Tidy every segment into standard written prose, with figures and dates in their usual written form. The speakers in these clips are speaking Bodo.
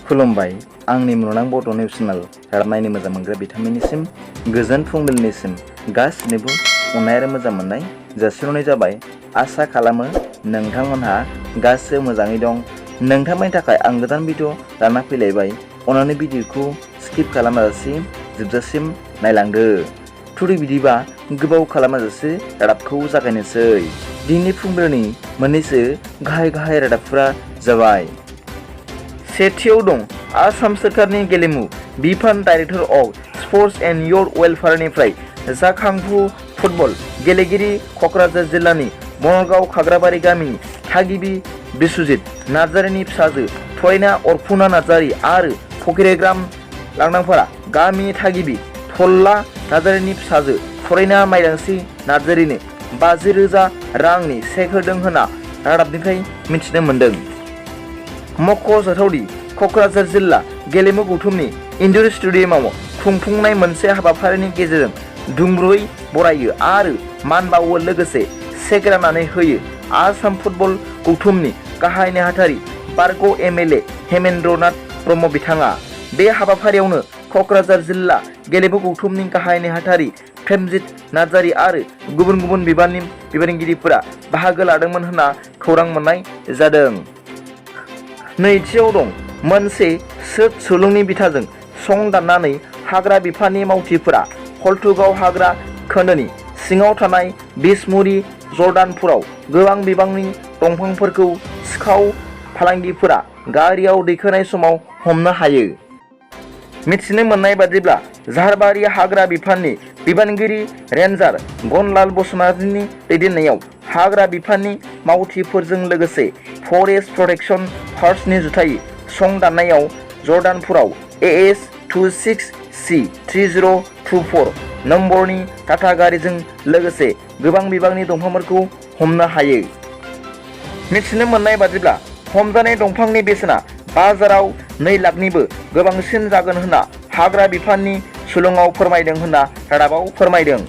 खुलुमबाय आंनि मुलुगनां बड' निउस चेनेल रादाब नायनो मोजां मोनग्रा बिथांमोननिसिम गोजोन फुंबिलिनिसिम गासिनोबो अननाय आरो मोजां मोननाय जासिहरनाय जाबाय। आसा खालामो नोंथांमोनहा गासिबो मोजाङै दं। नोंथांमोननि थाखाय आं गोदान भिडिअ लाना फैलायबाय। अन्नानै भिडिअखौ स्किप खालामाजासे जोबजासिम नायलांदो। टुडे बिदिबा गोबाव खालामाजासे रादाबखौ जागायनोसै। दिनै फुंबिलिनि मोननैसो गाहाय रादाबफोरा जाबाय। सेथियाव दं आसाम सोरखारनि गेलेमु बिफान director of sports and youth वेलफेयारनिफ्राय जाखांफु फुटबल गेलेगिरि क'क्राझार जिल्लानि बनरगाव खाग्राबारि गामिनि थागिबि बिस्वजित नार्जारिनि फिसाजो फरायना अरफुना नार्जारि आरो फकिरेग्राम लांदांफारा गामिनि थागिबि थल्ला नार्जारिनि फिसाजो फरायना माइदांस्रि नार्जारिनो 50,000 रांनि चेक होदों होनना रादाबनिफ्राय मिथिनो मोन्दों। मख'जाथावदि क'क्राझार जिल्ला गेलेमु गौथुमनि इनड'र स्टेडियामाव खुंफुंनाय मोनसे हाबाफारिनि गेजेरजों दुंब्रुयै बरायो आरो मान बावो लोगोसे चेक राननानै होयो। आसाम फुटबल गौथुमनि गाहाय नेहाथारि बारग' एमएलए हेमेन्द्रनाथ ब्रह्म बिथाङा बे हाबाफारियावनो क'क्राझार जिल्ला गेलेमु गौथुमनि गाहाय नेहाथारि प्रेमजित नार्जारि आरो गुबुन बिबानगिरिफोरा बाहागो लादोंमोन होनना खौरां मोननाय जादों। नैथियाव दं मोनसे सोद सुलुंनि बिथाजों सं दाननानै हाग्रा बिफाननि मावथिफोरा हलथुगाव हाग्रा खोन्दोनि सिङाव थानाय बिसमुरि जर्दानपुराव गोबां बिबांनि दंफांफोरखौ सिखाव फालांगिफोरा गारियाव दैखोनाय समाव हमनो हायो। मिथिनो मोननाय बादिब्ला झारबारि हाग्रा बिफाननि बिबानगिरि रेन्जार गनलाल बसुमतारिनि दैदेननायाव हाग्रा बिफाननि मावथिफोरजों लोगोसे फरेस्ट प्रटेक्शन फर्सनि जुथायै सं दाननायाव जर्दानपुराव AS 26C3024 नम्बरनि टाटा गारिजों लोगोसे गोबां बिबांनि दंफांफोरखौ हमनो हायो। मिथिनो मोननाय बादिब्ला हमजानाय दंफांनि बेसेना बाजाराव 2 लाखनिबो गोबांसिन जागोन होनना हाग्रा बिफाननि सुलुङाव फोरमायदों होनना रादाबाव फोरमायदों।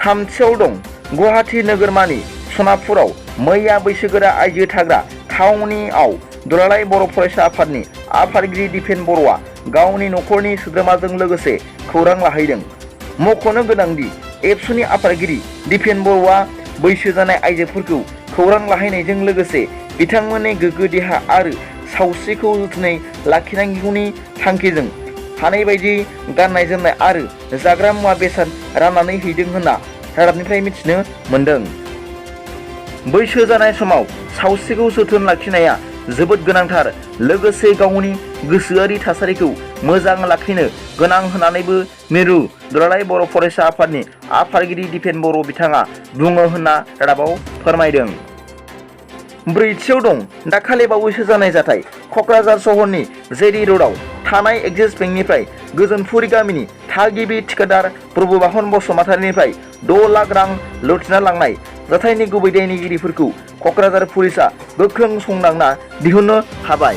थामथियाव दं गुवाहाटि नोगोरमानि सनापुराव मैया बैसोगोरा आइजो थाग्रा थावनियाव दुलाराय बर' फरायसा आफादनि आफादगिरि दिपेन बर'आ गावनि नखरनि सोद्रोमाजों लोगोसे खौरां लाहैदों। मख'नो गोनांदि एबसुनि आफादगिरि दिपेन बर'आ बैसो जानाय आइजोफोरखौ खौरां लाहैनायजों लोगोसे बिथांमोननि गोग्गो देहा आरो सावस्रिखौ जोथोनै लाखिनांगौनि थांखिजों हानाय बायदि गाननाय जोमनाय आरो जाग्रा मुवा बेसाद राननानै हैदों होनना रादाबनिफ्राय मिथिनो मोन्दों। बैसो जानाय समाव सावस्रिखौ जोथोन लाखिनाया जोबोद गोनांथार लोगोसे गावनि गोसोआरि थासारिखौ मोजां लाखिनो गोनां होननानैबो मिरु दुलाराय बर' फरायसा आफादनि आफादगिरि दिपेन बर' बिथाङा बुङो होनना रादाबाव फोरमायदों। ब्रैथियाव दं दाखालि बावैसो जानाय जाथाय क'क्राझार सहरनि जेडि र'डआव थानाय एक्सिस बेंकनिफ्राय गोजोनपुरि गामिनि थागिबि थिकादार प्रभुबाहन बसुमतारिनिफ्राय 6 लाख रां लुथिना लांनाय जाथायनि गुबै दायनिगिरिफोरखौ क'क्राझार पुलिसआ गोख्रों संदांना दिहुननो हाबाय।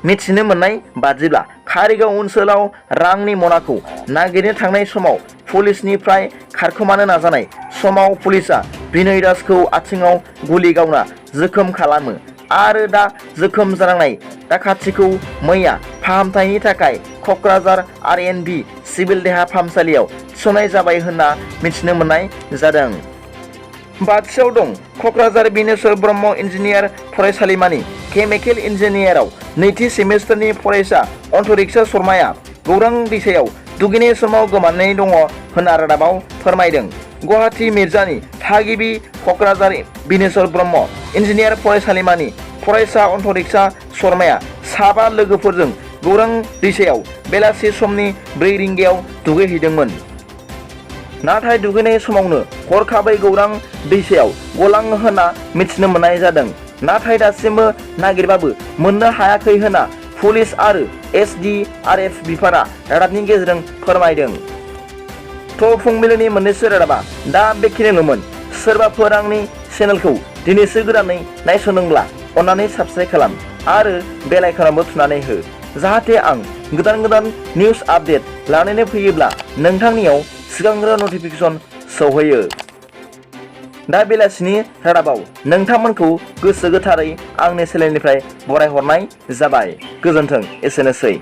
मिथिनो मोननाय बादिब्ला कारिगाव ओनसोलाव रांनि मनाखौ नागिरनो थांनाय समाव पुलिसनिफ्राय खारखोमानो नाजानाय समाव पुलिसआ बिनय दासखौ आथिङाव गुलि गावना जोखोम खालामो आरो दा जोखोम जानांनाय दाखाथिखौ मैया फाहामथायनि थाखाय क'क्राझार RNB सिभिल देहा फाहामसालियाव थिसननाय जाबाय होनना मिथिनो मोननाय जादों। बाथियाव दं क'क्राझार बिनेश्वर ब्रह्म इन्जिनियार फरायसालिमानि केमिकेल इन्जिनियाराव नैथि सेमिस्टारनि फरायसा अन्तरिक्षा शर्माया गौरां दैसायाव दुगैनाय समाव गोमानानै दङ होनना रादाबाव फोरमायदों। गुवाहाटि मिर्जानि थागिबि क'क्राझार बिनेश्वर ब्रह्म इन्जिनियार फरायसालिमानि फरायसा अन्तरिक्षा शर्माया 7 लोगोफोरजों गौरां दैसायाव बेलासि समनि 4 रिंगायाव दुगैहैदोंमोन। नाथाय दुगैनाय समावनो हरखाबै गौरां दैसायाव गलाङो होनना मिथिनो मोननाय जादों। नाथाय दासिमबो नागिरबाबो मोननो हायाखै होनना पुलिस आरो SDRF बिफाना रादाबनि गेजेरजों फोरमायदों। फुंबिलिनि मोननैसो रादाबा दा बेखिनिल'मोन। सोरबाफोर आंनि चेनेलखौ दिनैसो गोदानै नायसनदोंब्ला अन्नानै साबस्क्राइब खालाम आरो बेल आइकनआवबो थुनानै हो जाहाथे आं गोदान निउस आपडेट लानानै फैयोब्ला नोंथांनियाव सिगांग्रो नटिफिकेसन सौहैयो। दा बेलासिनि रादाबाव नोंथांमोनखौ गोसो गोथारै आंनि चेनेलनिफ्राय बरायहरनाय जाबाय। गोजोन्थों। एसेनोसै।